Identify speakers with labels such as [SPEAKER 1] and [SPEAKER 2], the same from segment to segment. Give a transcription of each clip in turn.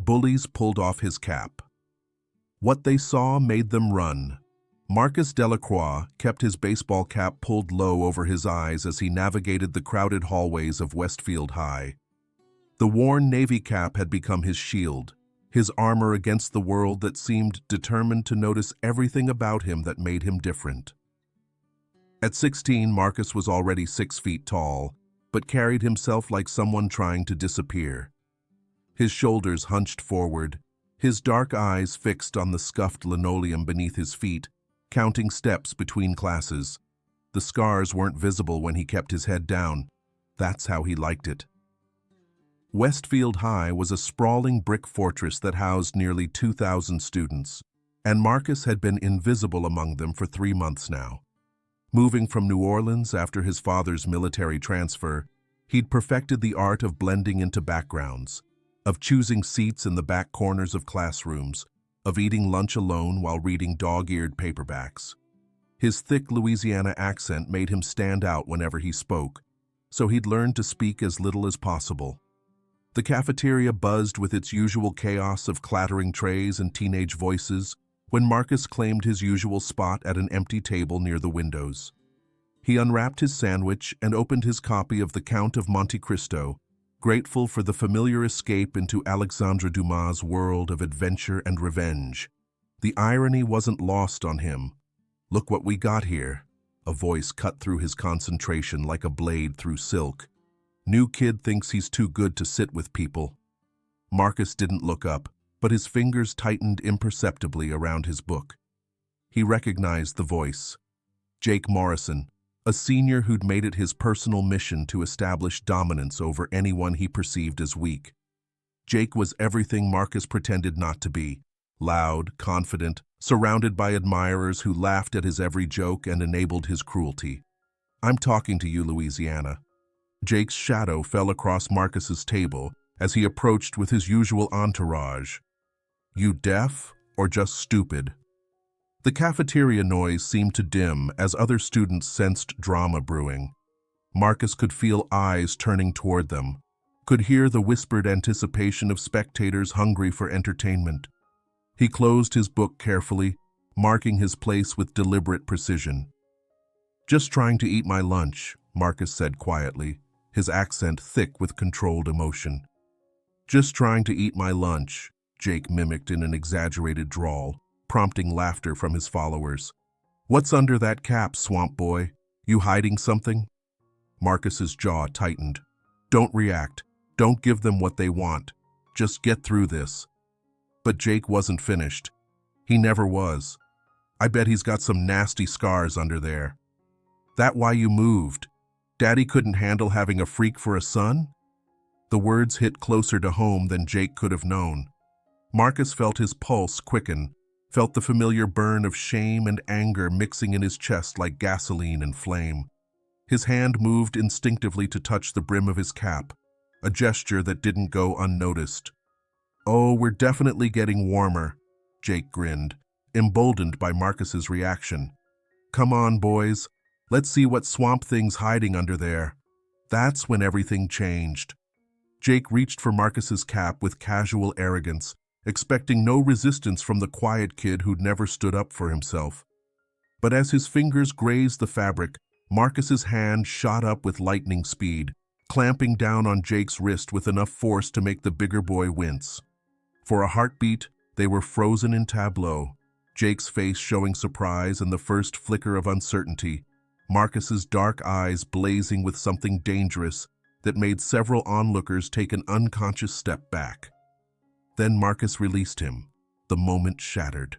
[SPEAKER 1] Bullies pulled off his cap. What they saw made them run. Marcus Delacroix kept his baseball cap pulled low over his eyes as he navigated the crowded hallways of Westfield High. The worn navy cap had become his shield, his armor against the world that seemed determined to notice everything about him that made him different. At 16, Marcus was already 6 feet tall, but carried himself like someone trying to disappear. His shoulders hunched forward, his dark eyes fixed on the scuffed linoleum beneath his feet, counting steps between classes. The scars weren't visible when he kept his head down. That's how he liked it. Westfield High was a sprawling brick fortress that housed nearly 2,000 students, and Marcus had been invisible among them for 3 months now. Moving from New Orleans after his father's military transfer, he'd perfected the art of blending into backgrounds, of choosing seats in the back corners of classrooms, of eating lunch alone while reading dog-eared paperbacks. His thick Louisiana accent made him stand out whenever he spoke, so he'd learned to speak as little as possible. The cafeteria buzzed with its usual chaos of clattering trays and teenage voices when Marcus claimed his usual spot at an empty table near the windows. He unwrapped his sandwich and opened his copy of The Count of Monte Cristo, grateful for the familiar escape into Alexandre Dumas' world of adventure and revenge. The irony wasn't lost on him. "Look what we got here," a voice cut through his concentration like a blade through silk. "New kid thinks he's too good to sit with people." Marcus didn't look up, but his fingers tightened imperceptibly around his book. He recognized the voice. Jake Morrison, a senior who'd made it his personal mission to establish dominance over anyone he perceived as weak. Jake was everything Marcus pretended not to be: loud, confident, surrounded by admirers who laughed at his every joke and enabled his cruelty. "I'm talking to you, Louisiana." Jake's shadow fell across Marcus's table as he approached with his usual entourage. "You deaf or just stupid?" The cafeteria noise seemed to dim as other students sensed drama brewing. Marcus could feel eyes turning toward them, could hear the whispered anticipation of spectators hungry for entertainment. He closed his book carefully, marking his place with deliberate precision. "Just trying to eat my lunch," Marcus said quietly, his accent thick with controlled emotion. "Just trying to eat my lunch," Jake mimicked in an exaggerated drawl, prompting laughter from his followers. "What's under that cap, swamp boy? You hiding something?" Marcus's jaw tightened. "Don't react. Don't give them what they want. Just get through this." But Jake wasn't finished. He never was. "I bet he's got some nasty scars under there." "That why you moved? Daddy couldn't handle having a freak for a son?" The words hit closer to home than Jake could have known. Marcus felt his pulse quicken, felt the familiar burn of shame and anger mixing in his chest like gasoline and flame. His hand moved instinctively to touch the brim of his cap, a gesture that didn't go unnoticed. "Oh, we're definitely getting warmer," Jake grinned, emboldened by Marcus's reaction. "Come on, boys. Let's see what Swamp Thing's hiding under there." That's when everything changed. Jake reached for Marcus's cap with casual arrogance, expecting no resistance from the quiet kid who'd never stood up for himself. But as his fingers grazed the fabric, Marcus's hand shot up with lightning speed, clamping down on Jake's wrist with enough force to make the bigger boy wince. For a heartbeat, they were frozen in tableau, Jake's face showing surprise and the first flicker of uncertainty, Marcus's dark eyes blazing with something dangerous that made several onlookers take an unconscious step back. Then Marcus released him. The moment shattered.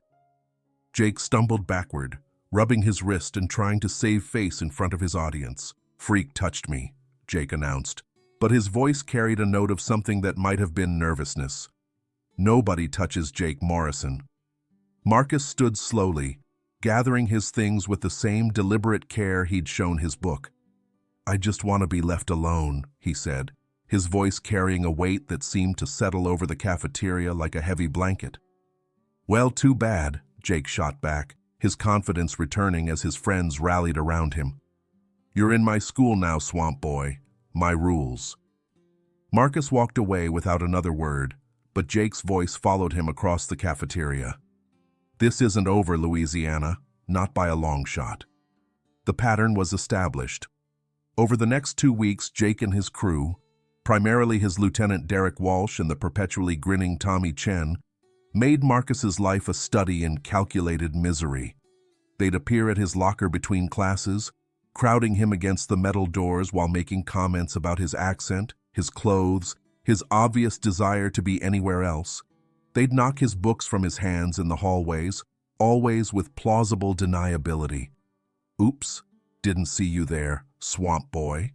[SPEAKER 1] Jake stumbled backward, rubbing his wrist and trying to save face in front of his audience. "Freak touched me," Jake announced, but his voice carried a note of something that might have been nervousness. "Nobody touches Jake Morrison." Marcus stood slowly, gathering his things with the same deliberate care he'd shown his book. "I just want to be left alone," he said, his voice carrying a weight that seemed to settle over the cafeteria like a heavy blanket. "Well, too bad," Jake shot back, his confidence returning as his friends rallied around him. "You're in my school now, swamp boy. My rules." Marcus walked away without another word, but Jake's voice followed him across the cafeteria. "This isn't over, Louisiana, not by a long shot." The pattern was established. Over the next 2 weeks, Jake and his crew, primarily his Lieutenant Derek Walsh and the perpetually grinning Tommy Chen, made Marcus's life a study in calculated misery. They'd appear at his locker between classes, crowding him against the metal doors while making comments about his accent, his clothes, his obvious desire to be anywhere else. They'd knock his books from his hands in the hallways, always with plausible deniability. "Oops, didn't see you there, swamp boy."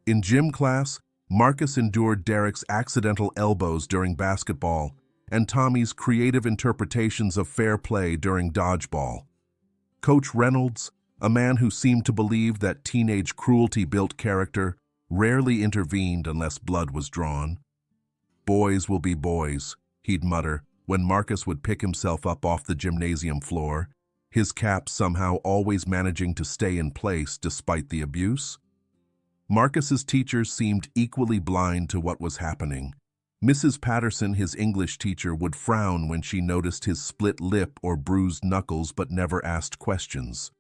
[SPEAKER 1] In gym class, Marcus endured Derek's accidental elbows during basketball and Tommy's creative interpretations of fair play during dodgeball. Coach Reynolds, a man who seemed to believe that teenage cruelty built character, rarely intervened unless blood was drawn. "Boys will be boys," he'd mutter when Marcus would pick himself up off the gymnasium floor, his cap somehow always managing to stay in place despite the abuse. Marcus's teachers seemed equally blind to what was happening. Mrs. Patterson, his English teacher, would frown when she noticed his split lip or bruised knuckles but never asked questions.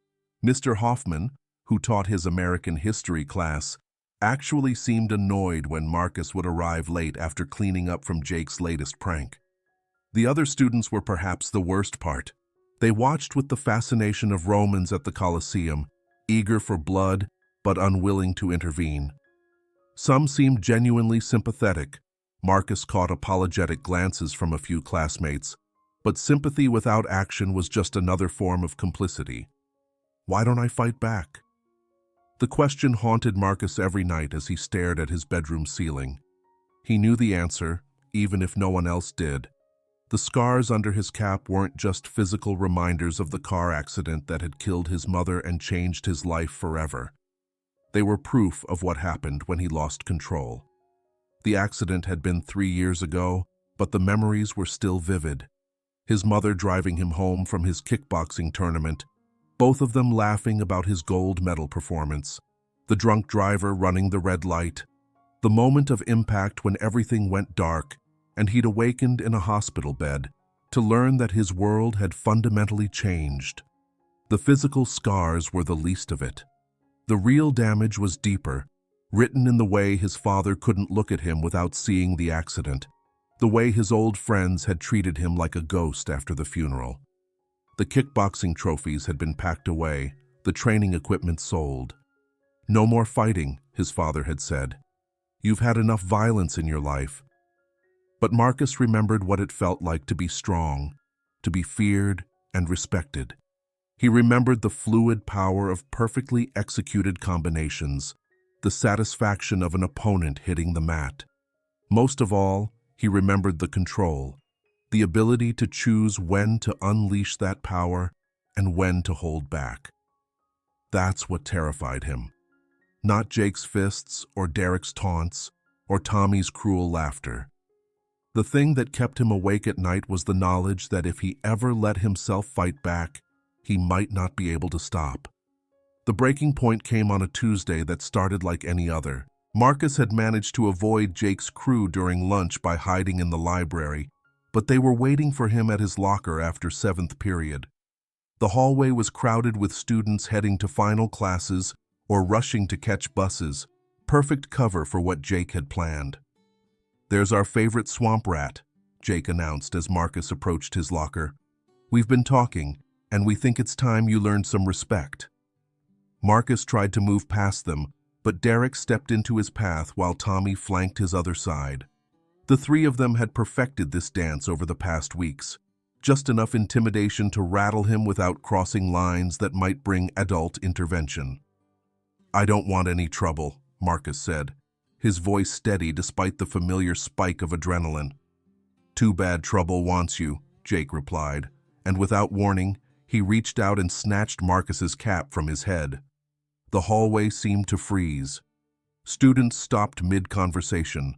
[SPEAKER 1] Mr. Hoffman, who taught his American history class, actually seemed annoyed when Marcus would arrive late after cleaning up from Jake's latest prank. The other students were perhaps the worst part. They watched with the fascination of Romans at the Colosseum, eager for blood but unwilling to intervene. Some seemed genuinely sympathetic. Marcus caught apologetic glances from a few classmates, but sympathy without action was just another form of complicity. "Why don't I fight back?" The question haunted Marcus every night as he stared at his bedroom ceiling. He knew the answer, even if no one else did. The scars under his cap weren't just physical reminders of the car accident that had killed his mother and changed his life forever. They were proof of what happened when he lost control. The accident had been 3 years ago, but the memories were still vivid. His mother driving him home from his kickboxing tournament, both of them laughing about his gold medal performance, the drunk driver running the red light, the moment of impact when everything went dark and he'd awakened in a hospital bed to learn that his world had fundamentally changed. The physical scars were the least of it. The real damage was deeper, written in the way his father couldn't look at him without seeing the accident, the way his old friends had treated him like a ghost after the funeral. The kickboxing trophies had been packed away, the training equipment sold. "No more fighting," his father had said. "You've had enough violence in your life." But Marcus remembered what it felt like to be strong, to be feared and respected. He remembered the fluid power of perfectly executed combinations, the satisfaction of an opponent hitting the mat. Most of all, he remembered the control, the ability to choose when to unleash that power and when to hold back. That's what terrified him. Not Jake's fists or Derek's taunts or Tommy's cruel laughter. The thing that kept him awake at night was the knowledge that if he ever let himself fight back, he might not be able to stop. The breaking point came on a Tuesday that started like any other. Marcus had managed to avoid Jake's crew during lunch by hiding in the library, but they were waiting for him at his locker after 7th period. The hallway was crowded with students heading to final classes or rushing to catch buses, perfect cover for what Jake had planned. "There's our favorite swamp rat," Jake announced as Marcus approached his locker. "We've been talking, and we think it's time you learned some respect." Marcus tried to move past them, but Derek stepped into his path while Tommy flanked his other side. The three of them had perfected this dance over the past weeks, just enough intimidation to rattle him without crossing lines that might bring adult intervention. "I don't want any trouble," Marcus said, his voice steady despite the familiar spike of adrenaline. "Too bad trouble wants you," Jake replied, and without warning, he reached out and snatched Marcus's cap from his head. The hallway seemed to freeze. Students stopped mid-conversation,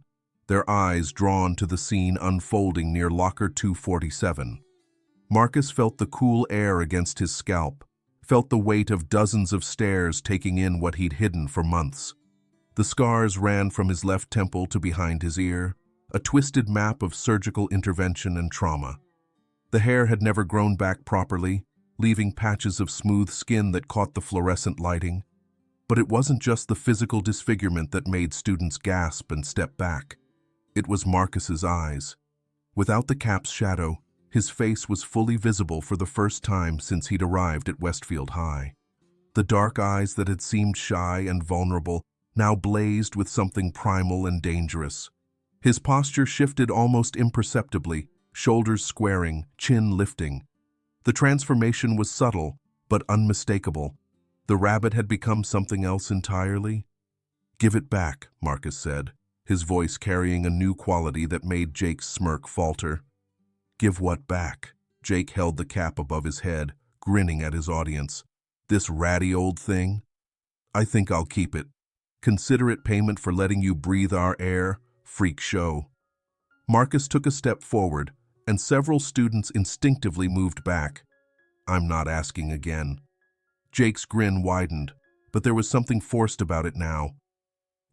[SPEAKER 1] their eyes drawn to the scene unfolding near locker 247. Marcus felt the cool air against his scalp, felt the weight of dozens of stares taking in what he'd hidden for months. The scars ran from his left temple to behind his ear, a twisted map of surgical intervention and trauma. The hair had never grown back properly, leaving patches of smooth skin that caught the fluorescent lighting. But it wasn't just the physical disfigurement that made students gasp and step back. It was Marcus's eyes. Without the cap's shadow, his face was fully visible for the first time since he'd arrived at Westfield High. The dark eyes that had seemed shy and vulnerable now blazed with something primal and dangerous. His posture shifted almost imperceptibly, shoulders squaring, chin lifting. The transformation was subtle, but unmistakable. The rabbit had become something else entirely. "Give it back," Marcus said, his voice carrying a new quality that made Jake's smirk falter. "Give what back?" Jake held the cap above his head, grinning at his audience. "This ratty old thing? I think I'll keep it. Consider it payment for letting you breathe our air. Freak show." Marcus took a step forward, and several students instinctively moved back. "I'm not asking again." Jake's grin widened, but there was something forced about it now.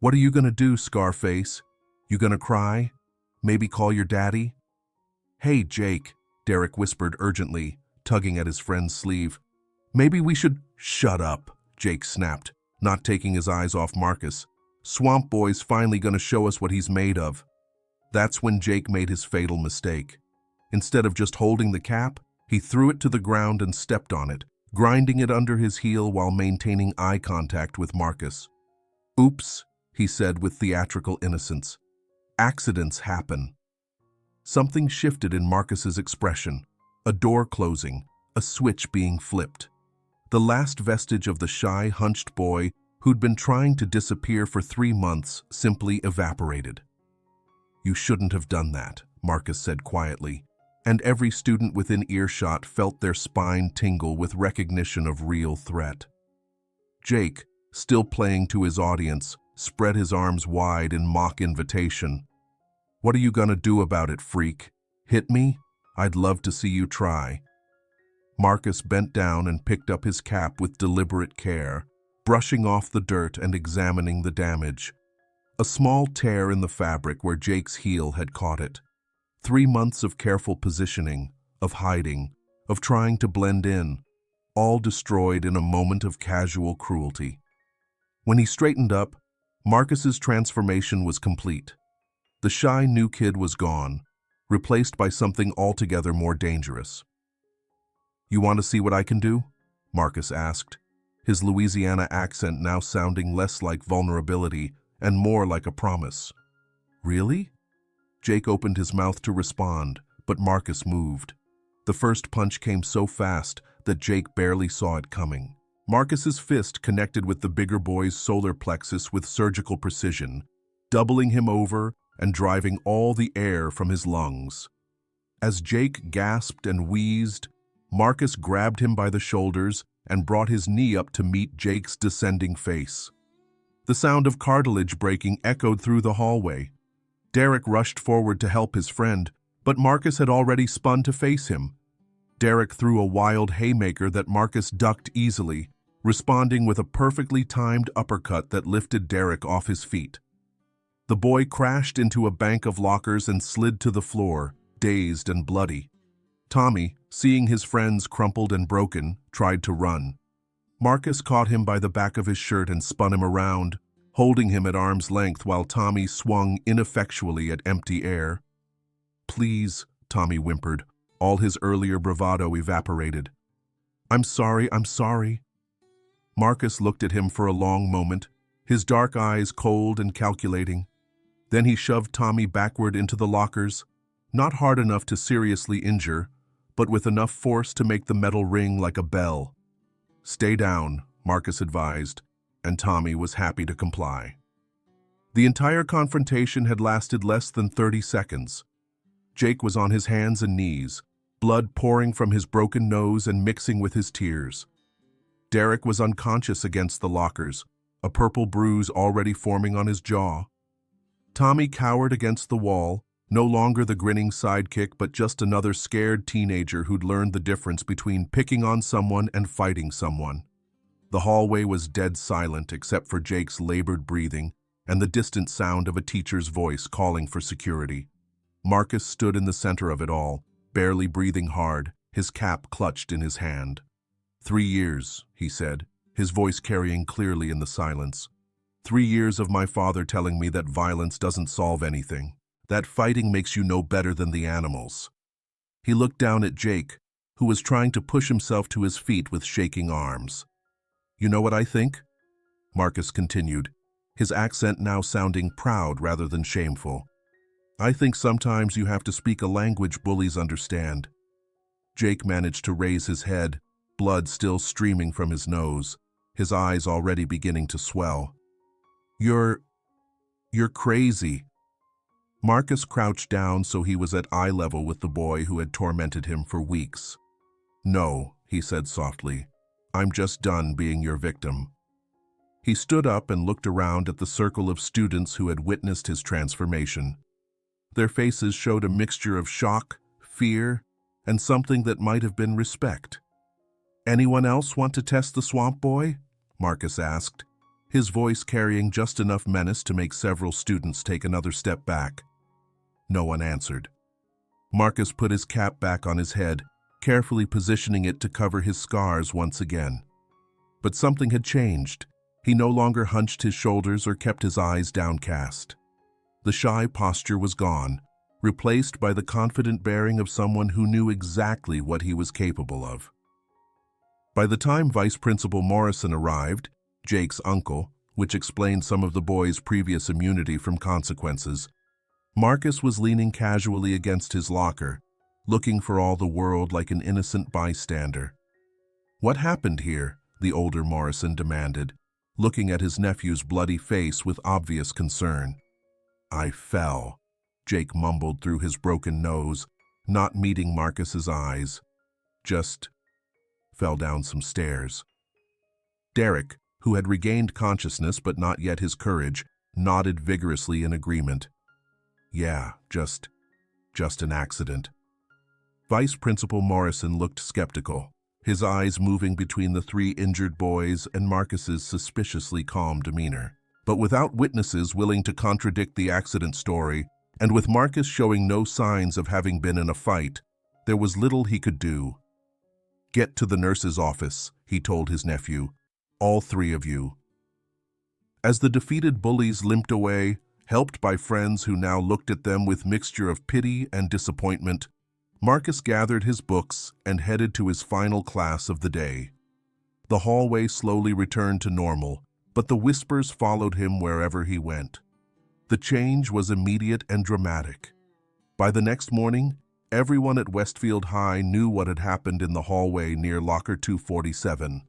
[SPEAKER 1] "What are you gonna do, Scarface? You gonna cry? Maybe call your daddy?" "Hey, Jake," Derek whispered urgently, tugging at his friend's sleeve. "Maybe we should—" "Shut up," Jake snapped, not taking his eyes off Marcus. "Swamp Boy's finally gonna show us what he's made of." That's when Jake made his fatal mistake. Instead of just holding the cap, he threw it to the ground and stepped on it, grinding it under his heel while maintaining eye contact with Marcus. "Oops," he said with theatrical innocence. "Accidents happen." Something shifted in Marcus's expression. A door closing, a switch being flipped. The last vestige of the shy, hunched boy who'd been trying to disappear for 3 months simply evaporated. "You shouldn't have done that," Marcus said quietly, and every student within earshot felt their spine tingle with recognition of real threat. Jake, still playing to his audience, spread his arms wide in mock invitation. "What are you gonna do about it, freak? Hit me? I'd love to see you try." Marcus bent down and picked up his cap with deliberate care, brushing off the dirt and examining the damage. A small tear in the fabric where Jake's heel had caught it. 3 months of careful positioning, of hiding, of trying to blend in, all destroyed in a moment of casual cruelty. When he straightened up, Marcus's transformation was complete. The shy new kid was gone, replaced by something altogether more dangerous. "You want to see what I can do?" Marcus asked, his Louisiana accent now sounding less like vulnerability and more like a promise. "Really?" Jake opened his mouth to respond, but Marcus moved. The first punch came so fast that Jake barely saw it coming. Marcus's fist connected with the bigger boy's solar plexus with surgical precision, doubling him over and driving all the air from his lungs. As Jake gasped and wheezed, Marcus grabbed him by the shoulders and brought his knee up to meet Jake's descending face. The sound of cartilage breaking echoed through the hallway. Derek rushed forward to help his friend, but Marcus had already spun to face him. Derek threw a wild haymaker that Marcus ducked easily, responding with a perfectly timed uppercut that lifted Derek off his feet. The boy crashed into a bank of lockers and slid to the floor, dazed and bloody. Tommy, seeing his friends crumpled and broken, tried to run. Marcus caught him by the back of his shirt and spun him around, holding him at arm's length while Tommy swung ineffectually at empty air. "Please," Tommy whimpered, all his earlier bravado evaporated. I'm sorry." Marcus looked at him for a long moment, his dark eyes cold and calculating. Then he shoved Tommy backward into the lockers, not hard enough to seriously injure, but with enough force to make the metal ring like a bell. "Stay down," Marcus advised, and Tommy was happy to comply. The entire confrontation had lasted less than 30 seconds. Jake was on his hands and knees, blood pouring from his broken nose and mixing with his tears. Derek was unconscious against the lockers, a purple bruise already forming on his jaw. Tommy cowered against the wall, no longer the grinning sidekick but just another scared teenager who'd learned the difference between picking on someone and fighting someone. The hallway was dead silent except for Jake's labored breathing and the distant sound of a teacher's voice calling for security. Marcus stood in the center of it all, barely breathing hard, his cap clutched in his hand. 3 years, he said, his voice carrying clearly in the silence. 3 years of my father telling me that violence doesn't solve anything, that fighting makes you no better than the animals. He looked down at Jake, who was trying to push himself to his feet with shaking arms. You know what I think? Marcus continued, his accent now sounding proud rather than shameful. I think sometimes you have to speak a language bullies understand. Jake managed to raise his head, blood still streaming from his nose, his eyes already beginning to swell. You're crazy. Marcus crouched down so he was at eye level with the boy who had tormented him for weeks. No, he said softly, I'm just done being your victim. He stood up and looked around at the circle of students who had witnessed his transformation. Their faces showed a mixture of shock, fear, and something that might have been respect. Anyone else want to test the swamp boy? Marcus asked, his voice carrying just enough menace to make several students take another step back. No one answered. Marcus put his cap back on his head, carefully positioning it to cover his scars once again. But something had changed. He no longer hunched his shoulders or kept his eyes downcast. The shy posture was gone, replaced by the confident bearing of someone who knew exactly what he was capable of. By the time Vice Principal Morrison arrived, Jake's uncle, which explained some of the boy's previous immunity from consequences, Marcus was leaning casually against his locker, looking for all the world like an innocent bystander. What happened here? The older Morrison demanded, looking at his nephew's bloody face with obvious concern. I fell, Jake mumbled through his broken nose, not meeting Marcus's eyes. Just fell down some stairs. Derek, who had regained consciousness but not yet his courage, nodded vigorously in agreement. Yeah, just an accident. Vice Principal Morrison looked skeptical, his eyes moving between the 3 injured boys and Marcus's suspiciously calm demeanor. But without witnesses willing to contradict the accident story, and with Marcus showing no signs of having been in a fight, there was little he could do. Get to the nurse's office, he told his nephew. All 3 of you. As the defeated bullies limped away, helped by friends who now looked at them with mixture of pity and disappointment, Marcus gathered his books and headed to his final class of the day. The hallway slowly returned to normal, but the whispers followed him wherever he went. The change was immediate and dramatic. By the next morning, everyone at Westfield High knew what had happened in the hallway near Locker 247.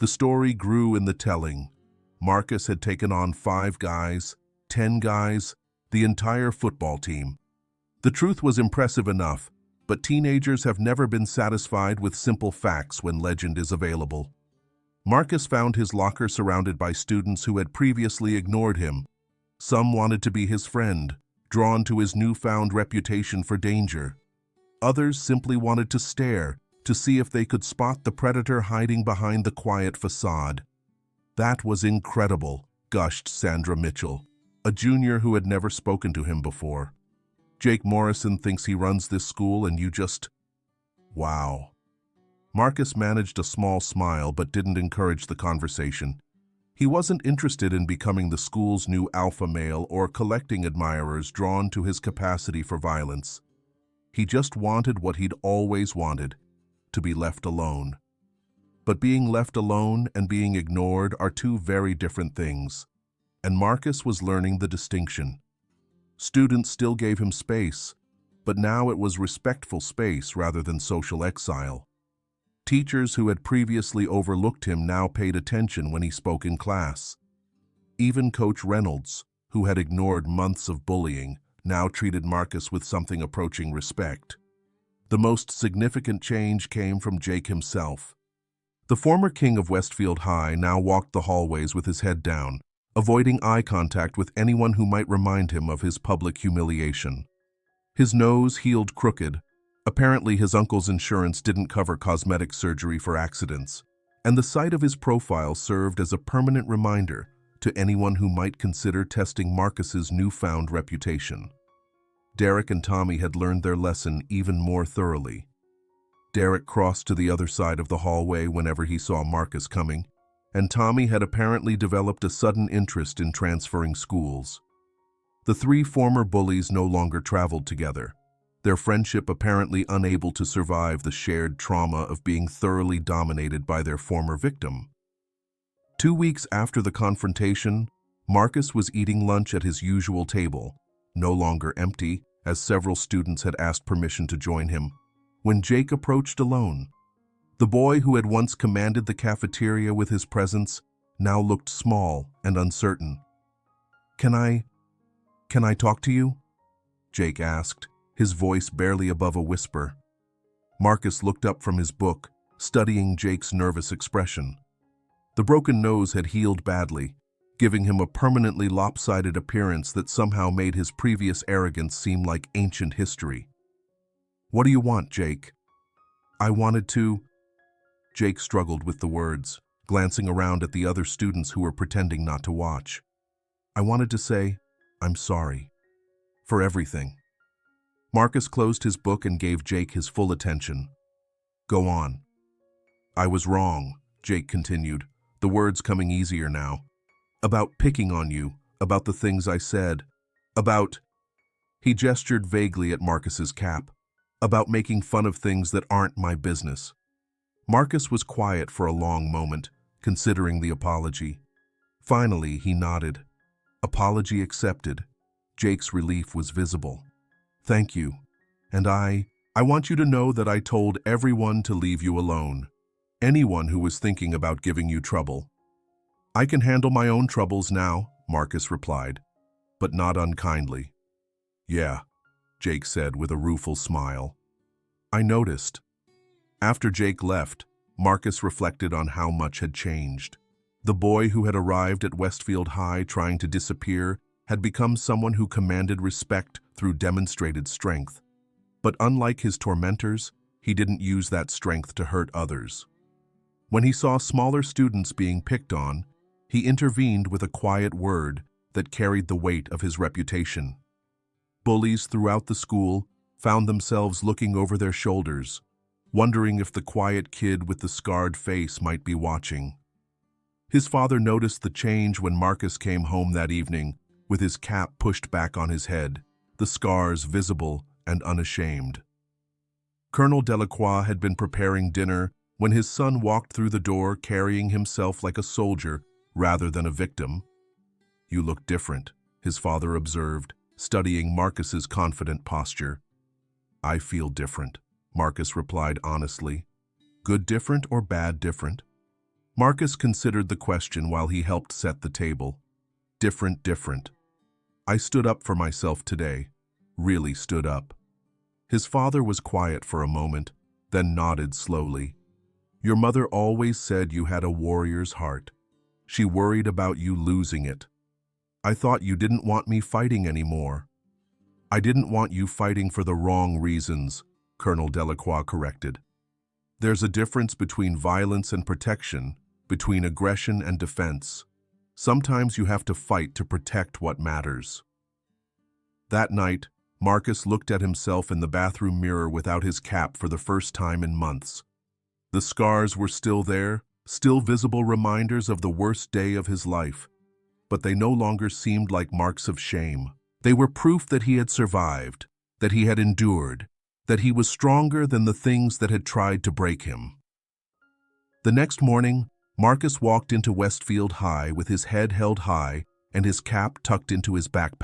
[SPEAKER 1] The story grew in the telling. Marcus had taken on 5 guys, 10 guys, the entire football team. The truth was impressive enough, but teenagers have never been satisfied with simple facts when legend is available. Marcus found his locker surrounded by students who had previously ignored him. Some wanted to be his friend, drawn to his newfound reputation for danger. Others simply wanted to stare, to see if they could spot the predator hiding behind the quiet facade. That was incredible, gushed Sandra Mitchell, a junior who had never spoken to him before. Jake Morrison thinks he runs this school and you just... Wow. Marcus managed a small smile but didn't encourage the conversation. He wasn't interested in becoming the school's new alpha male or collecting admirers drawn to his capacity for violence. He just wanted what he'd always wanted, to be left alone. But being left alone and being ignored are 2 very different things, and Marcus was learning the distinction. Students still gave him space, but now it was respectful space rather than social exile. Teachers who had previously overlooked him now paid attention when he spoke in class. Even Coach Reynolds, who had ignored months of bullying, now treated Marcus with something approaching respect. The most significant change came from Jake himself. The former king of Westfield High now walked the hallways with his head down, avoiding eye contact with anyone who might remind him of his public humiliation. His nose healed crooked. Apparently his uncle's insurance didn't cover cosmetic surgery for accidents, and the sight of his profile served as a permanent reminder to anyone who might consider testing Marcus's newfound reputation. Derek and Tommy had learned their lesson even more thoroughly. Derek crossed to the other side of the hallway whenever he saw Marcus coming, and Tommy had apparently developed a sudden interest in transferring schools. The three former bullies no longer traveled together, their friendship apparently unable to survive the shared trauma of being thoroughly dominated by their former victim. 2 weeks after the confrontation, Marcus was eating lunch at his usual table, no longer empty, as several students had asked permission to join him, when Jake approached alone. The boy who had once commanded the cafeteria with his presence now looked small and uncertain. Can I talk to you?" Jake asked, his voice barely above a whisper. Marcus looked up from his book, studying Jake's nervous expression. The broken nose had healed badly, giving him a permanently lopsided appearance that somehow made his previous arrogance seem like ancient history. "What do you want, Jake?" "I wanted to—" Jake struggled with the words, glancing around at the other students who were pretending not to watch. "I wanted to say, I'm sorry. For everything." Marcus closed his book and gave Jake his full attention. "Go on." "I was wrong," Jake continued, the words coming easier now. "About picking on you, about the things I said, about—" He gestured vaguely at Marcus's cap. "About making fun of things that aren't my business." Marcus was quiet for a long moment, considering the apology. Finally, he nodded. Apology accepted. Jake's relief was visible. "Thank you. And I want you to know that I told everyone to leave you alone. Anyone who was thinking about giving you trouble." "I can handle my own troubles now," Marcus replied, but not unkindly. "Yeah," Jake said with a rueful smile. "I noticed." After Jake left, Marcus reflected on how much had changed. The boy who had arrived at Westfield High trying to disappear had become someone who commanded respect through demonstrated strength. But unlike his tormentors, he didn't use that strength to hurt others. When he saw smaller students being picked on, he intervened with a quiet word that carried the weight of his reputation. Bullies throughout the school found themselves looking over their shoulders, wondering if the quiet kid with the scarred face might be watching. His father noticed the change when Marcus came home that evening, with his cap pushed back on his head, the scars visible and unashamed. Colonel Delacroix had been preparing dinner when his son walked through the door carrying himself like a soldier rather than a victim. "You look different," his father observed, studying Marcus's confident posture. "I feel different," Marcus replied honestly. "Good different or bad different?" Marcus considered the question while he helped set the table. "Different, different. I stood up for myself today, really stood up." His father was quiet for a moment, then nodded slowly. "Your mother always said you had a warrior's heart. She worried about you losing it. I thought you didn't want me fighting anymore." "I didn't want you fighting for the wrong reasons," Colonel Delacroix corrected. "There's a difference between violence and protection, between aggression and defense. Sometimes you have to fight to protect what matters." That night, Marcus looked at himself in the bathroom mirror without his cap for the first time in months. The scars were still there, still visible reminders of the worst day of his life, but they no longer seemed like marks of shame. They were proof that he had survived, that he had endured, that he was stronger than the things that had tried to break him. The next morning, Marcus walked into Westfield High with his head held high and his cap tucked into his backpack.